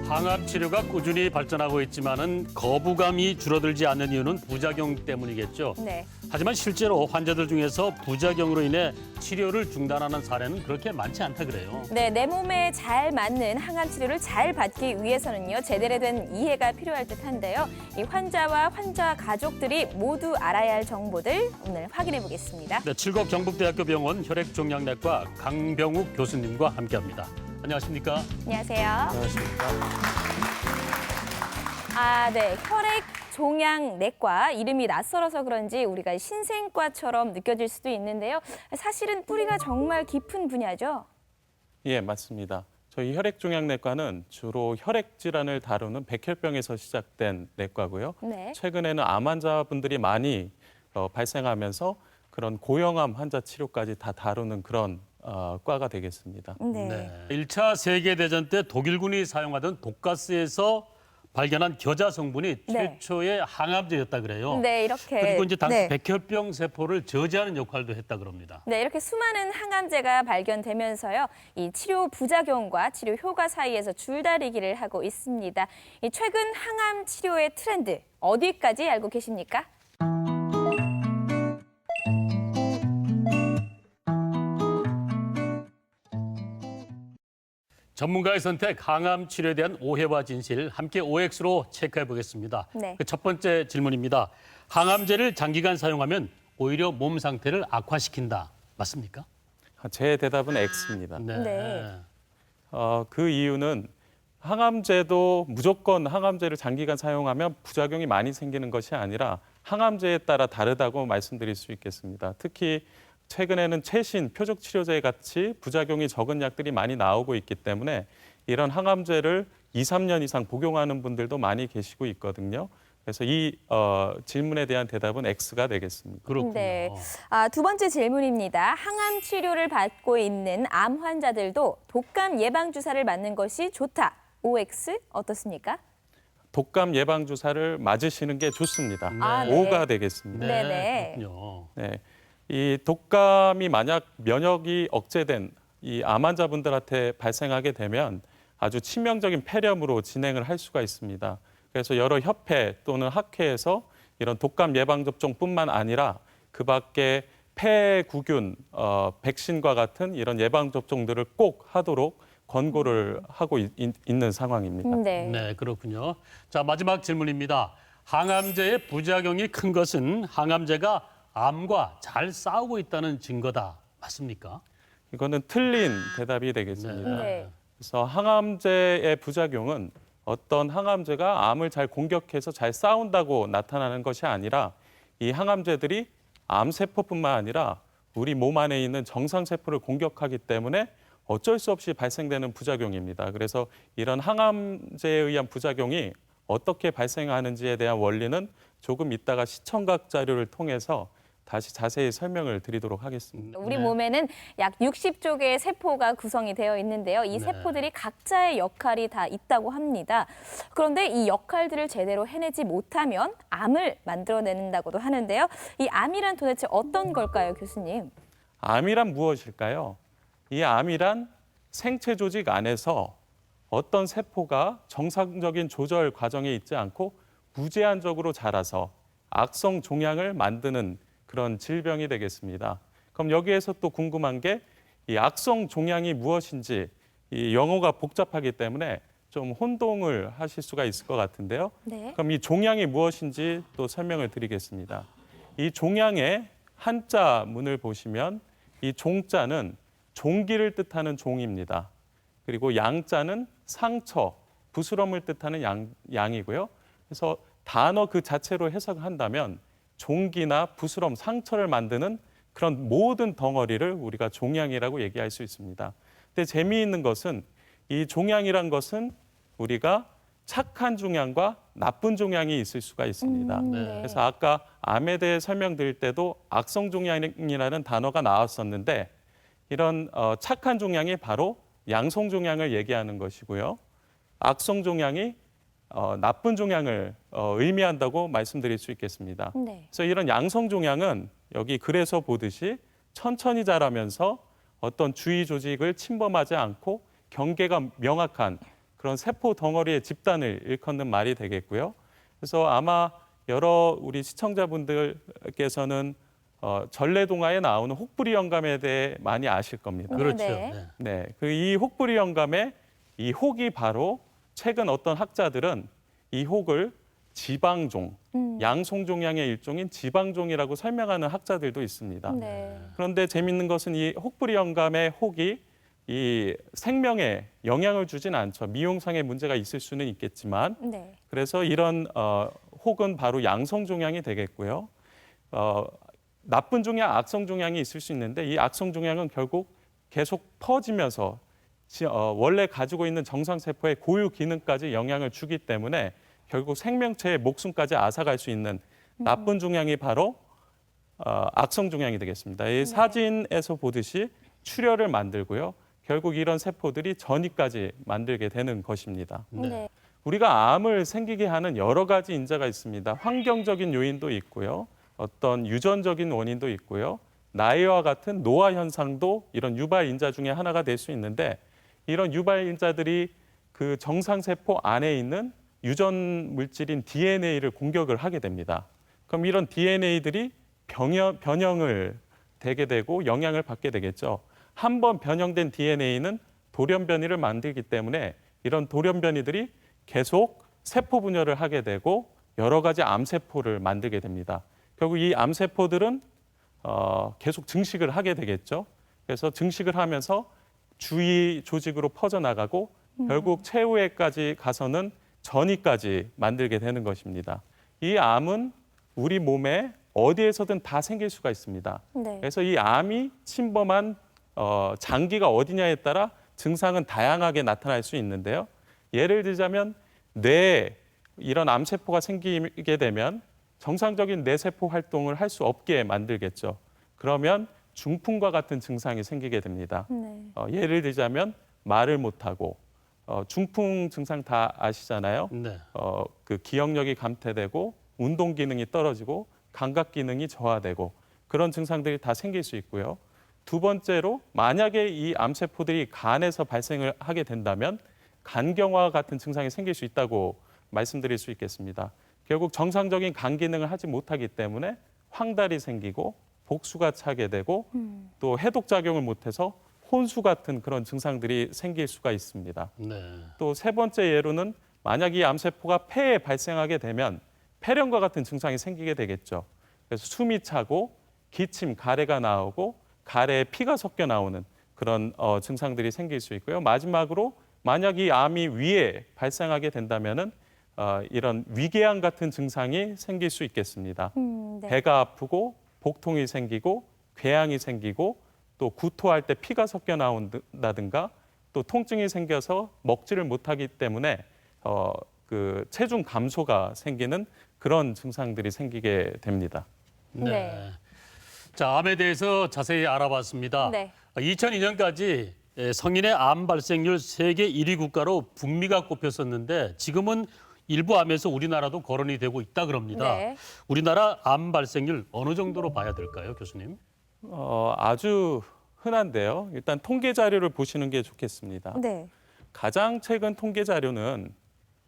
항암 치료가 꾸준히 발전하고 있지만은 거부감이 줄어들지 않는 이유는 부작용 때문이겠죠. 네. 하지만 실제로 환자들 중에서 부작용으로 인해 치료를 중단하는 사례는 그렇게 많지 않다 그래요. 네, 내 몸에 잘 맞는 항암 치료를 잘 받기 위해서는요, 제대로 된 이해가 필요할 듯한데요. 이 환자와 환자 가족들이 모두 알아야 할 정보들 오늘 확인해 보겠습니다. 네, 칠곡 경북대학교 병원 혈액종양내과 강병욱 교수님과 함께합니다. 안녕하십니까? 안녕하세요. 안녕하십니까? 네, 혈액종양내과 이름이 낯설어서 그런지 우리가 신생과처럼 느껴질 수도 있는데요. 사실은 뿌리가 정말 깊은 분야죠. 예, 맞습니다. 저희 혈액종양내과는 주로 혈액 질환을 다루는 백혈병에서 시작된 내과고요. 네. 최근에는 암 환자분들이 많이 발생하면서 그런 고형암 환자 치료까지 다 다루는 그런 과가 되겠습니다. 네. 1차 세계대전 때 독일군이 사용하던 독가스에서 발견한 겨자 성분이 네. 최초의 항암제였다 그래요. 네, 이렇게. 그리고 이제 당시 네. 백혈병 세포를 저지하는 역할도 했다 그럽니다. 네, 이렇게 수많은 항암제가 발견되면서요, 이 치료 부작용과 치료 효과 사이에서 줄다리기를 하고 있습니다. 이 최근 항암 치료의 트렌드 어디까지 알고 계십니까? 전문가의 선택, 항암 치료에 대한 오해와 진실 함께 OX로 체크해 보겠습니다. 네. 첫 번째 질문입니다. 항암제를 장기간 사용하면 오히려 몸 상태를 악화시킨다. 맞습니까? 제 대답은 X입니다. 네. 그 이유는 항암제도 무조건 항암제를 장기간 사용하면 부작용이 많이 생기는 것이 아니라 항암제에 따라 다르다고 말씀드릴 수 있겠습니다. 특히 최근에는 최신 표적 치료제 같이 부작용이 적은 약들이 많이 나오고 있기 때문에 이런 항암제를 2, 3년 이상 복용하는 분들도 많이 계시고 있거든요. 그래서 이 질문에 대한 대답은 X가 되겠습니다. 그렇군요. 네. 두 번째 질문입니다. 항암 치료를 받고 있는 암 환자들도 독감 예방 주사를 맞는 것이 좋다. OX 어떻습니까? 독감 예방 주사를 맞으시는 게 좋습니다. 아, 네. O가 되겠습니다. 네네. 그렇군요. 네. 이 독감이 만약 면역이 억제된 이 암 환자분들한테 발생하게 되면 아주 치명적인 폐렴으로 진행을 할 수가 있습니다. 그래서 여러 협회 또는 학회에서 이런 독감 예방 접종뿐만 아니라 그 밖에 폐구균, 백신과 같은 이런 예방 접종들을 꼭 하도록 권고를 하고 있는 상황입니다. 네. 네, 그렇군요. 자, 마지막 질문입니다. 항암제의 부작용이 큰 것은 항암제가 암과 잘 싸우고 있다는 증거다. 맞습니까? 이거는 틀린 대답이 되겠습니다. 네. 그래서 항암제의 부작용은 어떤 항암제가 암을 잘 공격해서 잘 싸운다고 나타나는 것이 아니라 이 항암제들이 암세포뿐만 아니라 우리 몸 안에 있는 정상세포를 공격하기 때문에 어쩔 수 없이 발생되는 부작용입니다. 그래서 이런 항암제에 의한 부작용이 어떻게 발생하는지에 대한 원리는 조금 이따가 시청각 자료를 통해서 다시 자세히 설명을 드리도록 하겠습니다. 우리 몸에는 약 60조 개의 세포가 구성이 되어 있는데요. 이 세포들이 각자의 역할이 다 있다고 합니다. 그런데 이 역할들을 제대로 해내지 못하면 암을 만들어낸다고도 하는데요. 이 암이란 도대체 어떤 걸까요, 교수님? 암이란 무엇일까요? 이 암이란 생체 조직 안에서 어떤 세포가 정상적인 조절 과정에 있지 않고 무제한적으로 자라서 악성 종양을 만드는 그런 질병이 되겠습니다. 그럼 여기에서 또 궁금한 게 이 악성 종양이 무엇인지 이 영어가 복잡하기 때문에 좀 혼동을 하실 수가 있을 것 같은데요. 네. 그럼 이 종양이 무엇인지 또 설명을 드리겠습니다. 이 종양의 한자문을 보시면 이 종자는 종기를 뜻하는 종입니다. 그리고 양자는 상처, 부스럼을 뜻하는 양이고요. 그래서 단어 그 자체로 해석한다면 종기나 부스럼, 상처를 만드는 그런 모든 덩어리를 우리가 종양이라고 얘기할 수 있습니다. 근데 재미있는 것은 이 종양이란 것은 우리가 착한 종양과 나쁜 종양이 있을 수가 있습니다. 네. 그래서 아까 암에 대해 설명드릴 때도 악성 종양이라는 단어가 나왔었는데 이런 착한 종양이 바로 양성 종양을 얘기하는 것이고요. 악성 종양이 나쁜 종양을 의미한다고 말씀드릴 수 있겠습니다. 네. 그래서 이런 양성 종양은 여기 글에서 보듯이 천천히 자라면서 어떤 주위 조직을 침범하지 않고 경계가 명확한 그런 세포 덩어리의 집단을 일컫는 말이 되겠고요. 그래서 아마 여러 우리 시청자분들께서는 전래동화에 나오는 혹부리 영감에 대해 많이 아실 겁니다. 그렇죠. 네. 네. 네, 이 혹부리 영감의 이 혹이 바로 최근 어떤 학자들은 이 혹을 지방종, 양송종양의 일종인 지방종이라고 설명하는 학자들도 있습니다. 네. 그런데 재밌는 것은 이 혹부리 영감의 혹이 이 생명에 영향을 주진 않죠. 미용상의 문제가 있을 수는 있겠지만 네. 그래서 이런 혹은 바로 양성종양이 되겠고요. 나쁜 종양, 악성 종양이 있을 수 있는데 이 악성 종양은 결국 계속 퍼지면서 원래 가지고 있는 정상세포의 고유 기능까지 영향을 주기 때문에 결국 생명체의 목숨까지 앗아갈 수 있는 나쁜 종양이 바로 악성 종양이 되겠습니다. 이 사진에서 보듯이 출혈을 만들고요. 결국 이런 세포들이 전이까지 만들게 되는 것입니다. 네. 우리가 암을 생기게 하는 여러 가지 인자가 있습니다. 환경적인 요인도 있고요. 어떤 유전적인 원인도 있고요. 나이와 같은 노화 현상도 이런 유발 인자 중에 하나가 될 수 있는데 이런 유발 인자들이 그 정상세포 안에 있는 유전 물질인 DNA를 공격을 하게 됩니다. 그럼 이런 DNA들이 변형을 되게 되고 영향을 받게 되겠죠. 한 번 변형된 DNA는 돌연변이를 만들기 때문에 이런 돌연변이들이 계속 세포 분열을 하게 되고 여러 가지 암세포를 만들게 됩니다. 결국 이 암세포들은 계속 증식을 하게 되겠죠. 그래서 증식을 하면서 주위 조직으로 퍼져나가고 결국 최후에까지 가서는 전이까지 만들게 되는 것입니다. 이 암은 우리 몸에 어디에서든 다 생길 수가 있습니다. 네. 그래서 이 암이 침범한 장기가 어디냐에 따라 증상은 다양하게 나타날 수 있는데요. 예를 들자면 뇌에 이런 암세포가 생기게 되면 정상적인 뇌세포 활동을 할 수 없게 만들겠죠. 그러면 중풍과 같은 증상이 생기게 됩니다. 네. 예를 들자면 말을 못하고 중풍 증상 다 아시잖아요. 네. 그 기억력이 감퇴되고 운동 기능이 떨어지고 감각 기능이 저하되고 그런 증상들이 다 생길 수 있고요. 두 번째로 만약에 이 암세포들이 간에서 발생을 하게 된다면 간경화와 같은 증상이 생길 수 있다고 말씀드릴 수 있겠습니다. 결국 정상적인 간 기능을 하지 못하기 때문에 황달이 생기고 복수가 차게 되고 또 해독작용을 못해서 혼수 같은 그런 증상들이 생길 수가 있습니다. 네. 또 세 번째 예로는 만약 이 암세포가 폐에 발생하게 되면 폐렴과 같은 증상이 생기게 되겠죠. 그래서 숨이 차고 기침, 가래가 나오고 가래에 피가 섞여 나오는 그런 증상들이 생길 수 있고요. 마지막으로 만약 이 암이 위에 발생하게 된다면은 이런 위궤양 같은 증상이 생길 수 있겠습니다. 네. 배가 아프고 복통이 생기고 궤양이 생기고 또 구토할 때 피가 섞여 나온다든가 또 통증이 생겨서 먹지를 못하기 때문에 그 체중 감소가 생기는 그런 증상들이 생기게 됩니다. 네. 네. 자, 암에 대해서 자세히 알아봤습니다. 네. 2002년까지 성인의 암 발생률 세계 1위 국가로 북미가 꼽혔었는데 지금은 일부 암에서 우리나라도 거론이 되고 있다 그럽니다. 네. 우리나라 암 발생률 어느 정도로 봐야 될까요, 교수님? 아주 흔한데요. 일단 통계 자료를 보시는 게 좋겠습니다. 네. 가장 최근 통계 자료는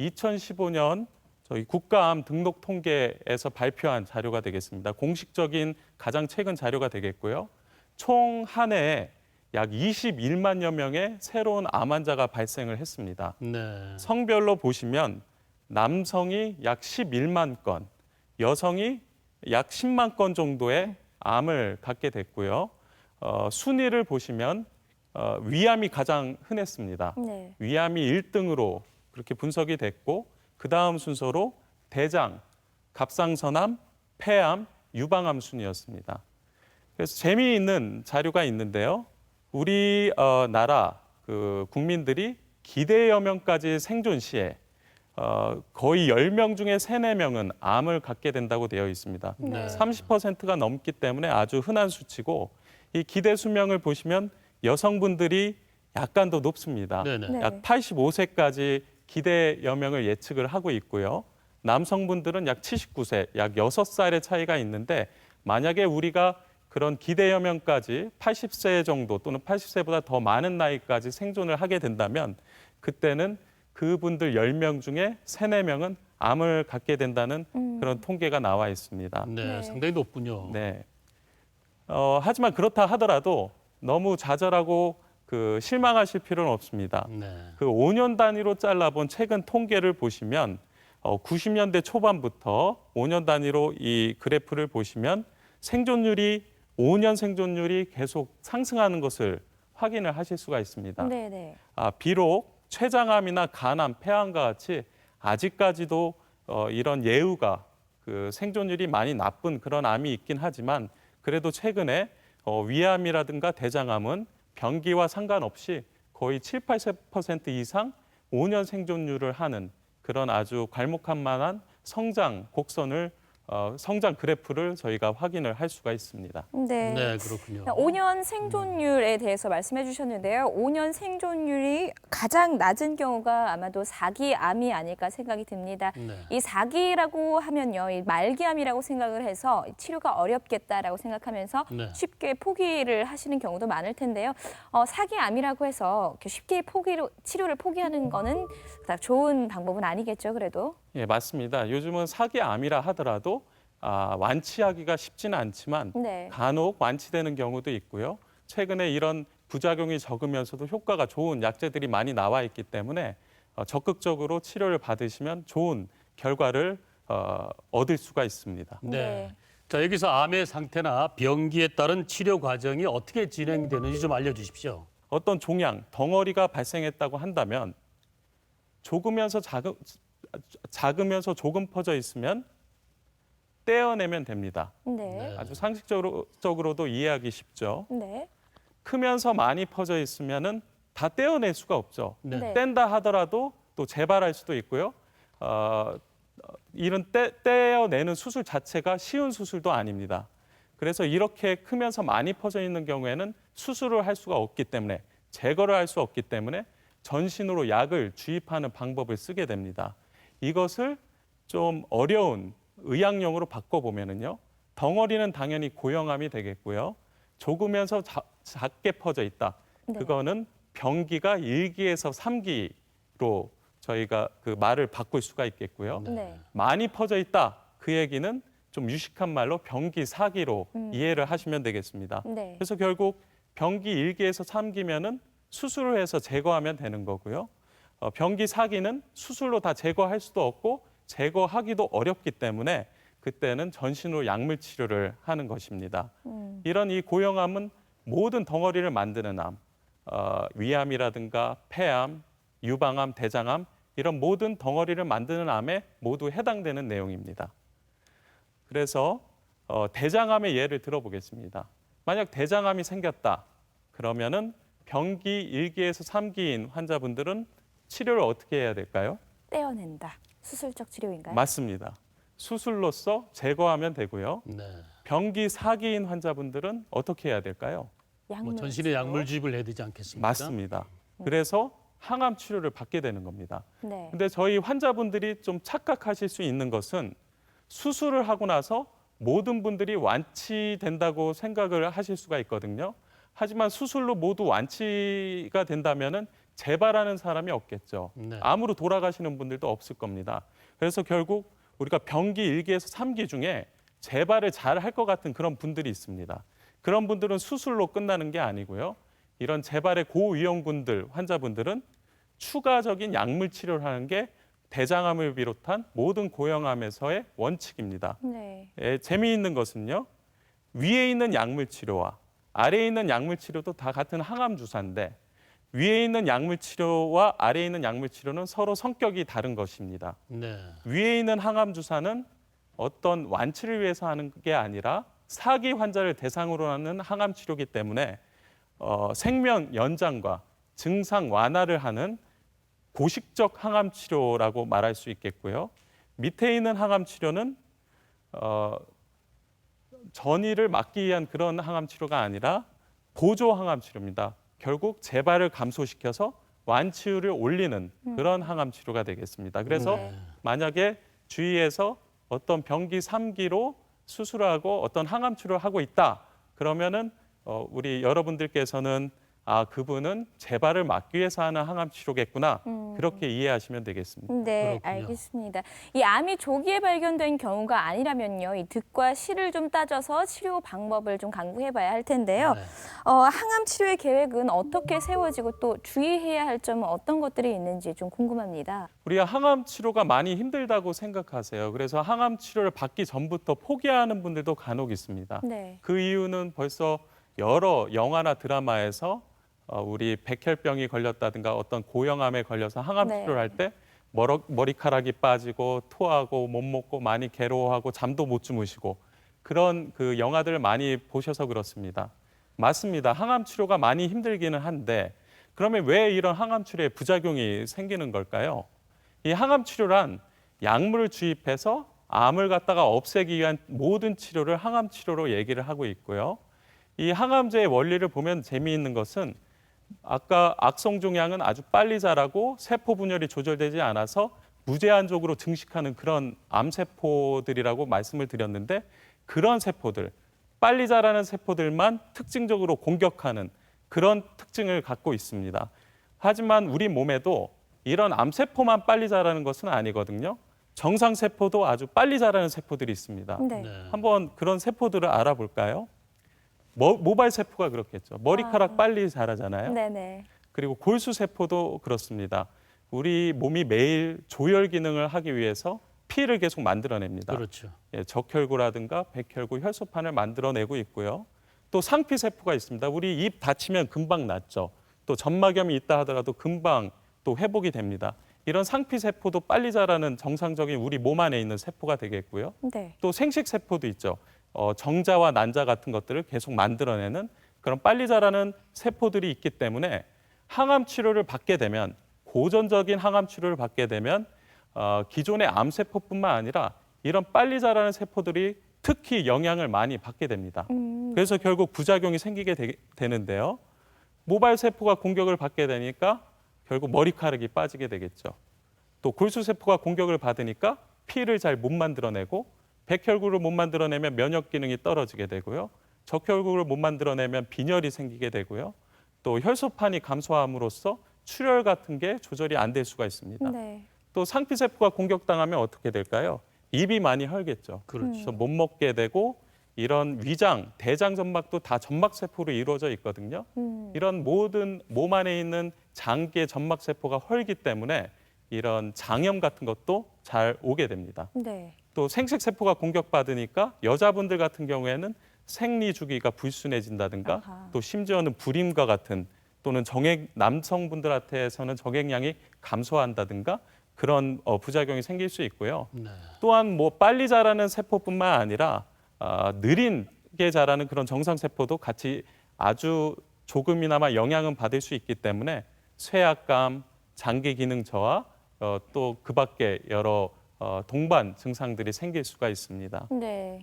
2015년 저희 국가암 등록 통계에서 발표한 자료가 되겠습니다. 공식적인 가장 최근 자료가 되겠고요. 총 한 해에 약 21만여 명의 새로운 암 환자가 발생을 했습니다. 네. 성별로 보시면 남성이 약 11만 건, 여성이 약 10만 건 정도의 암을 갖게 됐고요. 순위를 보시면 위암이 가장 흔했습니다. 네. 위암이 1등으로 그렇게 분석이 됐고 그 다음 순서로 대장, 갑상선암, 폐암, 유방암 순이었습니다. 그래서 재미있는 자료가 있는데요. 우리 나라 그 국민들이 기대여 명까지 생존 시에 거의 10명 중에 3, 4명은 암을 갖게 된다고 되어 있습니다. 네. 30%가 넘기 때문에 아주 흔한 수치고 이 기대 수명을 보시면 여성분들이 약간 더 높습니다. 네네. 네. 약 85세까지 기대 여명을 예측을 하고 있고요. 남성분들은 약 79세, 약 6살의 차이가 있는데 만약에 우리가 그런 기대염연까지 80세 정도 또는 80세보다 더 많은 나이까지 생존을 하게 된다면 그때는 그분들 10명 중에 3, 4명은 암을 갖게 된다는 그런 통계가 나와 있습니다. 네, 네. 상당히 높군요. 네. 하지만 그렇다 하더라도 너무 좌절하고 실망하실 필요는 없습니다. 네. 5년 단위로 잘라본 최근 통계를 보시면 90년대 초반부터 5년 단위로 이 그래프를 보시면 5년 생존율이 계속 상승하는 것을 확인을 하실 수가 있습니다. 네네. 비록 췌장암이나 간암, 폐암과 같이 아직까지도 이런 예후가 생존율이 많이 나쁜 그런 암이 있긴 하지만 그래도 최근에 위암이라든가 대장암은 병기와 상관없이 거의 7, 80% 이상 5년 생존율을 하는 그런 아주 괄목할 만한 성장 그래프를 저희가 확인을 할 수가 있습니다. 네. 네, 그렇군요. 5년 생존율에 대해서 말씀해 주셨는데요. 5년 생존율이 가장 낮은 경우가 아마도 4기 암이 아닐까 생각이 듭니다. 네. 이 4기라고 하면요, 이 말기암이라고 생각을 해서 치료가 어렵겠다라고 생각하면서 네. 쉽게 포기를 하시는 경우도 많을 텐데요. 4기 암이라고 해서 이렇게 쉽게 치료를 포기하는 거는 그닥 좋은 방법은 아니겠죠, 그래도. 예, 맞습니다. 요즘은 4기 암이라 하더라도 완치하기가 쉽지는 않지만 네. 간혹 완치되는 경우도 있고요. 최근에 이런 부작용이 적으면서도 효과가 좋은 약제들이 많이 나와 있기 때문에 적극적으로 치료를 받으시면 좋은 결과를 얻을 수가 있습니다. 네. 네. 자, 여기서 암의 상태나 병기에 따른 치료 과정이 어떻게 진행되는지 좀 알려주십시오. 어떤 종양, 덩어리가 발생했다고 한다면 작으면서 조금 퍼져 있으면 떼어내면 됩니다. 네. 아주 상식적으로도 이해하기 쉽죠. 네. 크면서 많이 퍼져 있으면은 다 떼어낼 수가 없죠. 네. 네. 뗀다 하더라도 또 재발할 수도 있고요. 이런 떼어내는 수술 자체가 쉬운 수술도 아닙니다. 그래서 이렇게 크면서 많이 퍼져 있는 경우에는 수술을 할 수가 없기 때문에 제거를 할 수 없기 때문에 전신으로 약을 주입하는 방법을 쓰게 됩니다. 이것을 좀 어려운 의학용어로 바꿔보면은요. 덩어리는 당연히 고형암이 되겠고요. 조그면서 작게 퍼져 있다. 네. 그거는 병기가 1기에서 3기로 저희가 그 말을 바꿀 수가 있겠고요. 네. 많이 퍼져 있다. 그 얘기는 좀 유식한 말로 병기 4기로 이해를 하시면 되겠습니다. 네. 그래서 결국 병기 1기에서 3기면은 수술을 해서 제거하면 되는 거고요. 병기 4기는 수술로 다 제거할 수도 없고 제거하기도 어렵기 때문에 그때는 전신으로 약물 치료를 하는 것입니다. 이런 이 고형암은 모든 덩어리를 만드는 암, 위암이라든가 폐암, 유방암, 대장암 이런 모든 덩어리를 만드는 암에 모두 해당되는 내용입니다. 그래서 대장암의 예를 들어보겠습니다. 만약 대장암이 생겼다 그러면은 병기 1기에서 3기인 환자분들은 치료를 어떻게 해야 될까요? 떼어낸다. 수술적 치료인가요? 맞습니다. 수술로서 제거하면 되고요. 네. 병기 4기인 환자분들은 어떻게 해야 될까요? 약물 전신에 치료. 약물 주입을 해야 되지 않겠습니까? 맞습니다. 그래서 항암 치료를 받게 되는 겁니다. 네. 근데 저희 환자분들이 좀 착각하실 수 있는 것은 수술을 하고 나서 모든 분들이 완치된다고 생각을 하실 수가 있거든요. 하지만 수술로 모두 완치가 된다면은 재발하는 사람이 없겠죠. 네. 암으로 돌아가시는 분들도 없을 겁니다. 그래서 결국 우리가 병기 1기에서 3기 중에 재발을 잘 할 것 같은 그런 분들이 있습니다. 그런 분들은 수술로 끝나는 게 아니고요. 이런 재발의 고위험군들 환자분들은 추가적인 약물 치료를 하는 게 대장암을 비롯한 모든 고형암에서의 원칙입니다. 네. 재미있는 것은요. 위에 있는 약물 치료와 아래에 있는 약물 치료도 다 같은 항암 주사인데 위에 있는 약물 치료와 아래에 있는 약물 치료는 서로 성격이 다른 것입니다. 네. 위에 있는 항암 주사는 어떤 완치를 위해서 하는 게 아니라 4기 환자를 대상으로 하는 항암 치료이기 때문에 생명 연장과 증상 완화를 하는 고식적 항암 치료라고 말할 수 있겠고요. 밑에 있는 항암 치료는 전이를 막기 위한 그런 항암 치료가 아니라 보조 항암 치료입니다. 결국 재발을 감소시켜서 완치율을 올리는 그런 항암 치료가 되겠습니다. 그래서 네. 만약에 주위에서 어떤 병기 3기로 수술하고 어떤 항암 치료를 하고 있다. 그러면은 우리 여러분들께서는 그분은 재발을 막기 위해서 하는 항암 치료겠구나. 그렇게 이해하시면 되겠습니다. 네, 그렇군요. 알겠습니다. 이 암이 조기에 발견된 경우가 아니라면요, 이 득과 실을 좀 따져서 치료 방법을 좀 강구해봐야 할 텐데요. 네. 항암 치료의 계획은 어떻게 세워지고 또 주의해야 할 점은 어떤 것들이 있는지 좀 궁금합니다. 우리가 항암 치료가 많이 힘들다고 생각하세요. 그래서 항암 치료를 받기 전부터 포기하는 분들도 간혹 있습니다. 네. 그 이유는 벌써 여러 영화나 드라마에서 우리 백혈병이 걸렸다든가 어떤 고형암에 걸려서 항암 네. 치료를 할 때 머리카락이 빠지고 토하고 못 먹고 많이 괴로워하고 잠도 못 주무시고 그런 그 영화들을 많이 보셔서 그렇습니다. 맞습니다. 항암 치료가 많이 힘들기는 한데 그러면 왜 이런 항암 치료에 부작용이 생기는 걸까요? 이 항암 치료란 약물을 주입해서 암을 갖다가 없애기 위한 모든 치료를 항암 치료로 얘기를 하고 있고요. 이 항암제의 원리를 보면 재미있는 것은 아까 악성종양은 아주 빨리 자라고 세포 분열이 조절되지 않아서 무제한적으로 증식하는 그런 암세포들이라고 말씀을 드렸는데 그런 세포들, 빨리 자라는 세포들만 특징적으로 공격하는 그런 특징을 갖고 있습니다. 하지만 우리 몸에도 이런 암세포만 빨리 자라는 것은 아니거든요. 정상세포도 아주 빨리 자라는 세포들이 있습니다. 네. 네. 한번 그런 세포들을 알아볼까요? 모발 세포가 그렇겠죠. 머리카락 빨리 자라잖아요. 네네. 그리고 골수 세포도 그렇습니다. 우리 몸이 매일 조혈 기능을 하기 위해서 피를 계속 만들어냅니다. 그렇죠. 적혈구라든가 백혈구, 혈소판을 만들어내고 있고요. 또 상피 세포가 있습니다. 우리 입 다치면 금방 낫죠. 또 점막염이 있다 하더라도 금방 또 회복이 됩니다. 이런 상피 세포도 빨리 자라는 정상적인 우리 몸 안에 있는 세포가 되겠고요. 네. 또 생식 세포도 있죠. 정자와 난자 같은 것들을 계속 만들어내는 그런 빨리 자라는 세포들이 있기 때문에 항암 치료를 받게 되면 고전적인 항암 치료를 받게 되면 기존의 암 세포뿐만 아니라 이런 빨리 자라는 세포들이 특히 영향을 많이 받게 됩니다. 그래서 결국 부작용이 생기게 되는데요. 모발 세포가 공격을 받게 되니까 결국 머리카락이 빠지게 되겠죠. 또 골수 세포가 공격을 받으니까 피를 잘 못 만들어내고 백혈구를 못 만들어내면 면역 기능이 떨어지게 되고요. 적혈구를 못 만들어내면 빈혈이 생기게 되고요. 또 혈소판이 감소함으로써 출혈 같은 게 조절이 안 될 수가 있습니다. 네. 또 상피 세포가 공격당하면 어떻게 될까요? 입이 많이 헐겠죠. 그렇죠. 그래서 못 먹게 되고 이런 위장, 대장 점막도 다 점막 세포로 이루어져 있거든요. 이런 모든 몸 안에 있는 장기의 점막 세포가 헐기 때문에 이런 장염 같은 것도 잘 오게 됩니다. 네. 또 생식 세포가 공격받으니까 여자분들 같은 경우에는 생리 주기가 불순해진다든가 아하. 또 심지어는 불임과 같은 또는 남성분들한테서는 정액량이 감소한다든가 그런 부작용이 생길 수 있고요. 네. 또한 뭐 빨리 자라는 세포뿐만 아니라 느린게 자라는 그런 정상 세포도 같이 아주 조금이나마 영향은 받을 수 있기 때문에 쇠약감, 장기 기능 저하, 또 그 밖에 여러 동반 증상들이 생길 수가 있습니다. 네.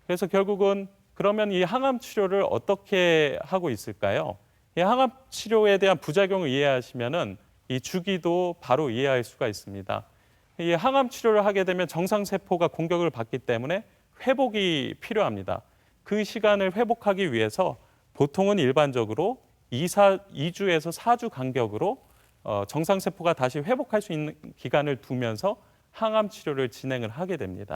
그래서 결국은 그러면 이 항암 치료를 어떻게 하고 있을까요? 이 항암 치료에 대한 부작용을 이해하시면은 이 주기도 바로 이해할 수가 있습니다. 이 항암 치료를 하게 되면 정상 세포가 공격을 받기 때문에 회복이 필요합니다. 그 시간을 회복하기 위해서 보통은 일반적으로 2주에서 4주 간격으로 정상 세포가 다시 회복할 수 있는 기간을 두면서 항암 치료를 진행을 하게 됩니다.